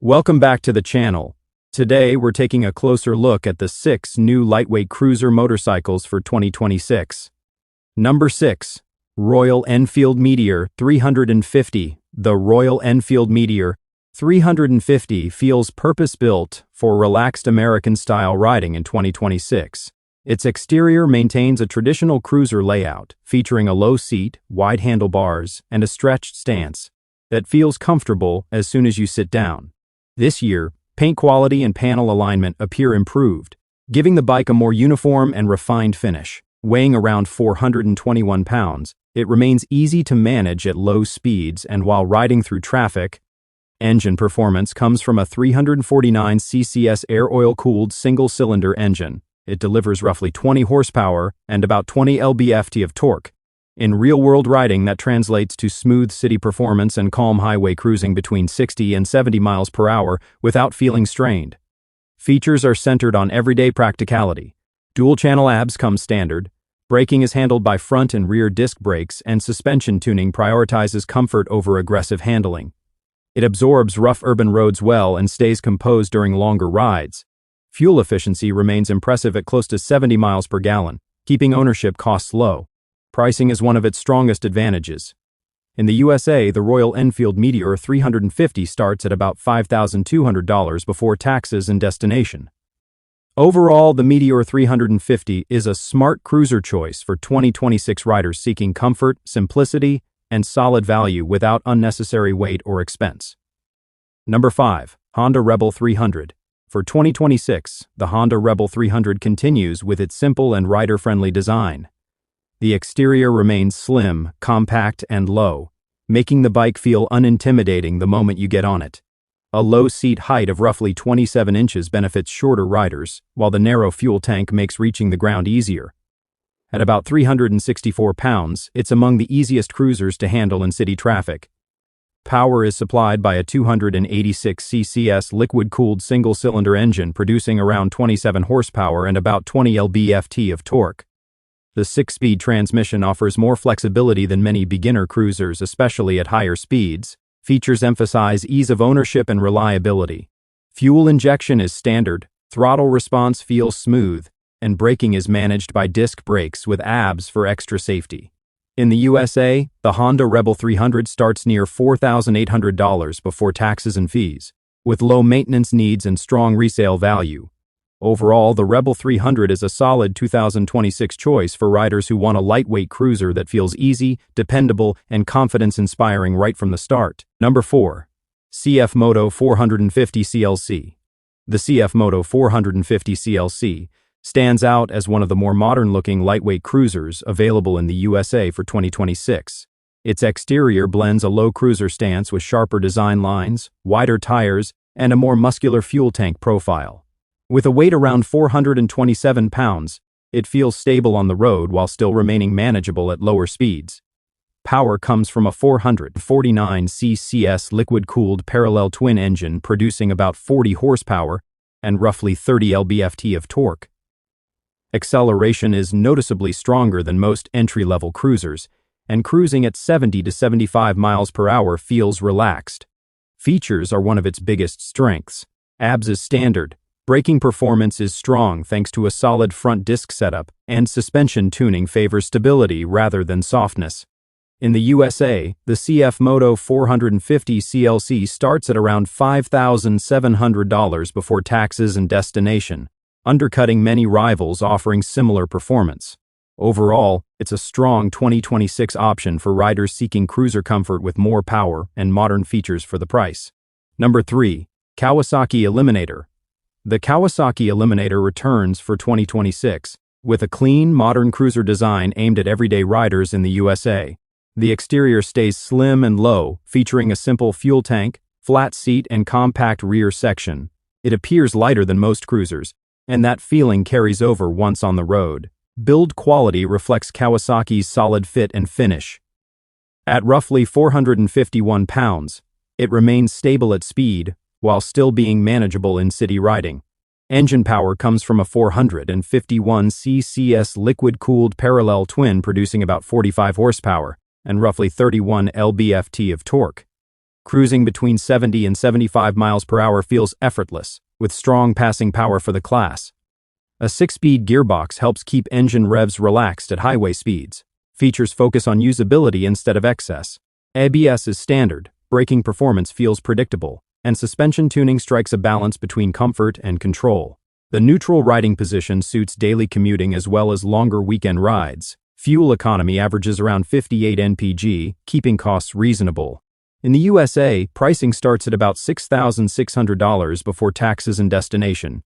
Welcome back to the channel. Today we're taking a closer look at the 6 new lightweight cruiser motorcycles for 2026. Number 6. Royal Enfield Meteor 350. The Royal Enfield Meteor 350 feels purpose-built for relaxed American-style riding in 2026. Its exterior maintains a traditional cruiser layout, featuring a low seat, wide handlebars, and a stretched stance that feels comfortable as soon as you sit down. This year, paint quality and panel alignment appear improved, giving the bike a more uniform and refined finish. Weighing around 421 pounds, it remains easy to manage at low speeds and while riding through traffic. Engine performance comes from a 349 CCS air oil-cooled single-cylinder engine. It delivers roughly 20 horsepower and about 20 lb-ft of torque. In real-world riding, that translates to smooth city performance and calm highway cruising between 60 and 70 miles per hour without feeling strained. Features are centered on everyday practicality. Dual-channel ABS come standard. Braking is handled by front and rear disc brakes, and suspension tuning prioritizes comfort over aggressive handling. It absorbs rough urban roads well and stays composed during longer rides. Fuel efficiency remains impressive at close to 70 miles per gallon, keeping ownership costs low. Pricing is one of its strongest advantages. In the USA, the Royal Enfield Meteor 350 starts at about $5,200 before taxes and destination. Overall, the Meteor 350 is a smart cruiser choice for 2026 riders seeking comfort, simplicity, and solid value without unnecessary weight or expense. Number 5. Honda Rebel 300. For 2026, the Honda Rebel 300 continues with its simple and rider-friendly design. The exterior remains slim, compact, and low, making the bike feel unintimidating the moment you get on it. A low seat height of roughly 27 inches benefits shorter riders, while the narrow fuel tank makes reaching the ground easier. At about 364 pounds, it's among the easiest cruisers to handle in city traffic. Power is supplied by a 286 CCS liquid-cooled single-cylinder engine producing around 27 horsepower and about 20 lb-ft of torque. The 6-speed transmission offers more flexibility than many beginner cruisers, especially at higher speeds. Features emphasize ease of ownership and reliability. Fuel injection is standard, throttle response feels smooth, and braking is managed by disc brakes with ABS for extra safety. In the USA, the Honda Rebel 300 starts near $4,800 before taxes and fees, with low maintenance needs and strong resale value. Overall, the Rebel 300 is a solid 2026 choice for riders who want a lightweight cruiser that feels easy, dependable, and confidence-inspiring right from the start. Number 4. CF Moto 450 CLC. The CF Moto 450 CLC stands out as one of the more modern-looking lightweight cruisers available in the USA for 2026. Its exterior blends a low cruiser stance with sharper design lines, wider tires, and a more muscular fuel tank profile. With a weight around 427 pounds, it feels stable on the road while still remaining manageable at lower speeds. Power comes from a 449 CCS liquid-cooled parallel twin engine producing about 40 horsepower and roughly 30 lb-ft of torque. Acceleration is noticeably stronger than most entry-level cruisers, and cruising at 70 to 75 miles per hour feels relaxed. Features are one of its biggest strengths. ABS is standard. Braking performance is strong thanks to a solid front disc setup, and suspension tuning favors stability rather than softness. In the USA, the CF Moto 450 CLC starts at around $5,700 before taxes and destination, undercutting many rivals offering similar performance. Overall, it's a strong 2026 option for riders seeking cruiser comfort with more power and modern features for the price. Number 3. Kawasaki Eliminator. The Kawasaki Eliminator returns for 2026, with a clean, modern cruiser design aimed at everyday riders in the USA. The exterior stays slim and low, featuring a simple fuel tank, flat seat, and compact rear section. It appears lighter than most cruisers, and that feeling carries over once on the road. Build quality reflects Kawasaki's solid fit and finish. At roughly 451 pounds, it remains stable at speed, while still being manageable in city riding. Engine power comes from a 451 CCS liquid-cooled parallel twin producing about 45 horsepower and roughly 31 lb-ft of torque. Cruising between 70 and 75 miles per hour feels effortless, with strong passing power for the class. A 6-speed gearbox helps keep engine revs relaxed at highway speeds. Features focus on usability instead of excess. ABS is standard, braking performance feels predictable, and suspension tuning strikes a balance between comfort and control. The neutral riding position suits daily commuting as well as longer weekend rides. Fuel economy averages around 58 mpg, keeping costs reasonable. In the USA, pricing starts at about $6,600 before taxes and destination.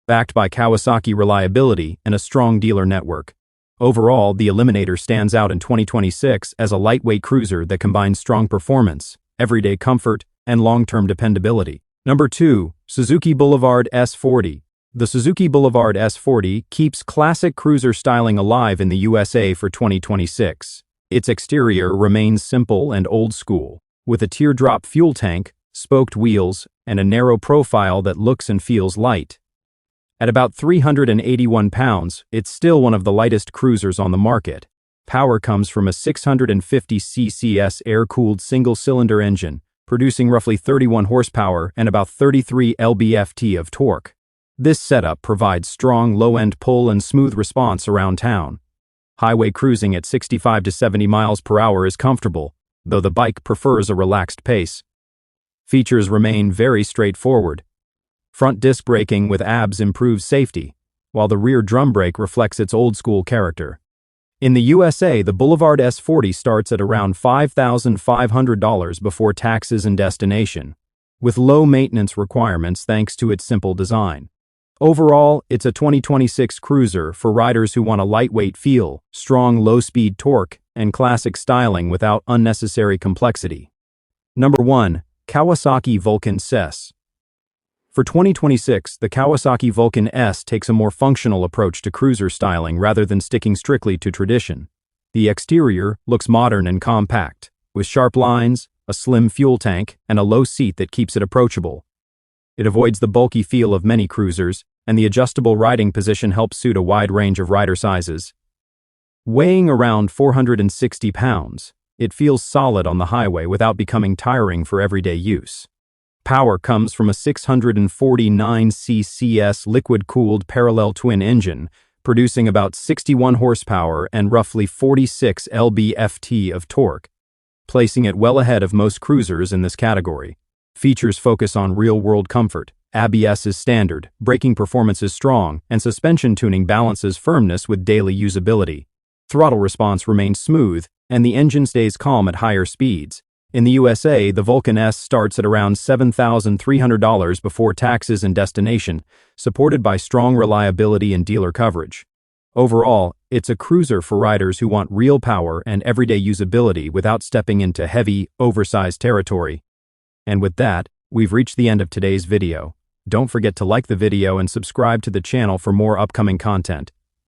Backed by Kawasaki reliability and a strong dealer network. Overall, the Eliminator stands out in 2026 as a lightweight cruiser that combines strong performance, everyday comfort, and long-term dependability. Number 2. Suzuki Boulevard S40. The Suzuki Boulevard S40 keeps classic cruiser styling alive in the USA for 2026. Its exterior remains simple and old school, with a teardrop fuel tank, spoked wheels, and a narrow profile that looks and feels light. At about 381 pounds, it's still one of the lightest cruisers on the market. Power comes from a 650cc air-cooled single-cylinder engine, producing roughly 31 horsepower and about 33 lb-ft of torque. This setup provides strong low-end pull and smooth response around town. Highway cruising at 65 to 70 miles per hour is comfortable, though the bike prefers a relaxed pace. Features remain very straightforward. Front disc braking with ABS improves safety, while the rear drum brake reflects its old-school character. In the USA, the Boulevard S40 starts at around $5,500 before taxes and destination, with low maintenance requirements thanks to its simple design. Overall, it's a 2026 cruiser for riders who want a lightweight feel, strong low-speed torque, and classic styling without unnecessary complexity. Number 1. Kawasaki Vulcan S. For 2026, the Kawasaki Vulcan S takes a more functional approach to cruiser styling rather than sticking strictly to tradition. The exterior looks modern and compact, with sharp lines, a slim fuel tank, and a low seat that keeps it approachable. It avoids the bulky feel of many cruisers, and the adjustable riding position helps suit a wide range of rider sizes. Weighing around 460 pounds, it feels solid on the highway without becoming tiring for everyday use. Power comes from a 649cc liquid-cooled parallel twin engine, producing about 61 horsepower and roughly 46 lb-ft of torque, placing it well ahead of most cruisers in this category. Features focus on real-world comfort. ABS is standard, braking performance is strong, and suspension tuning balances firmness with daily usability. Throttle response remains smooth, and the engine stays calm at higher speeds. In the USA, the Vulcan S starts at around $7,300 before taxes and destination, supported by strong reliability and dealer coverage. Overall, it's a cruiser for riders who want real power and everyday usability without stepping into heavy, oversized territory. And with that, we've reached the end of today's video. Don't forget to like the video and subscribe to the channel for more upcoming content.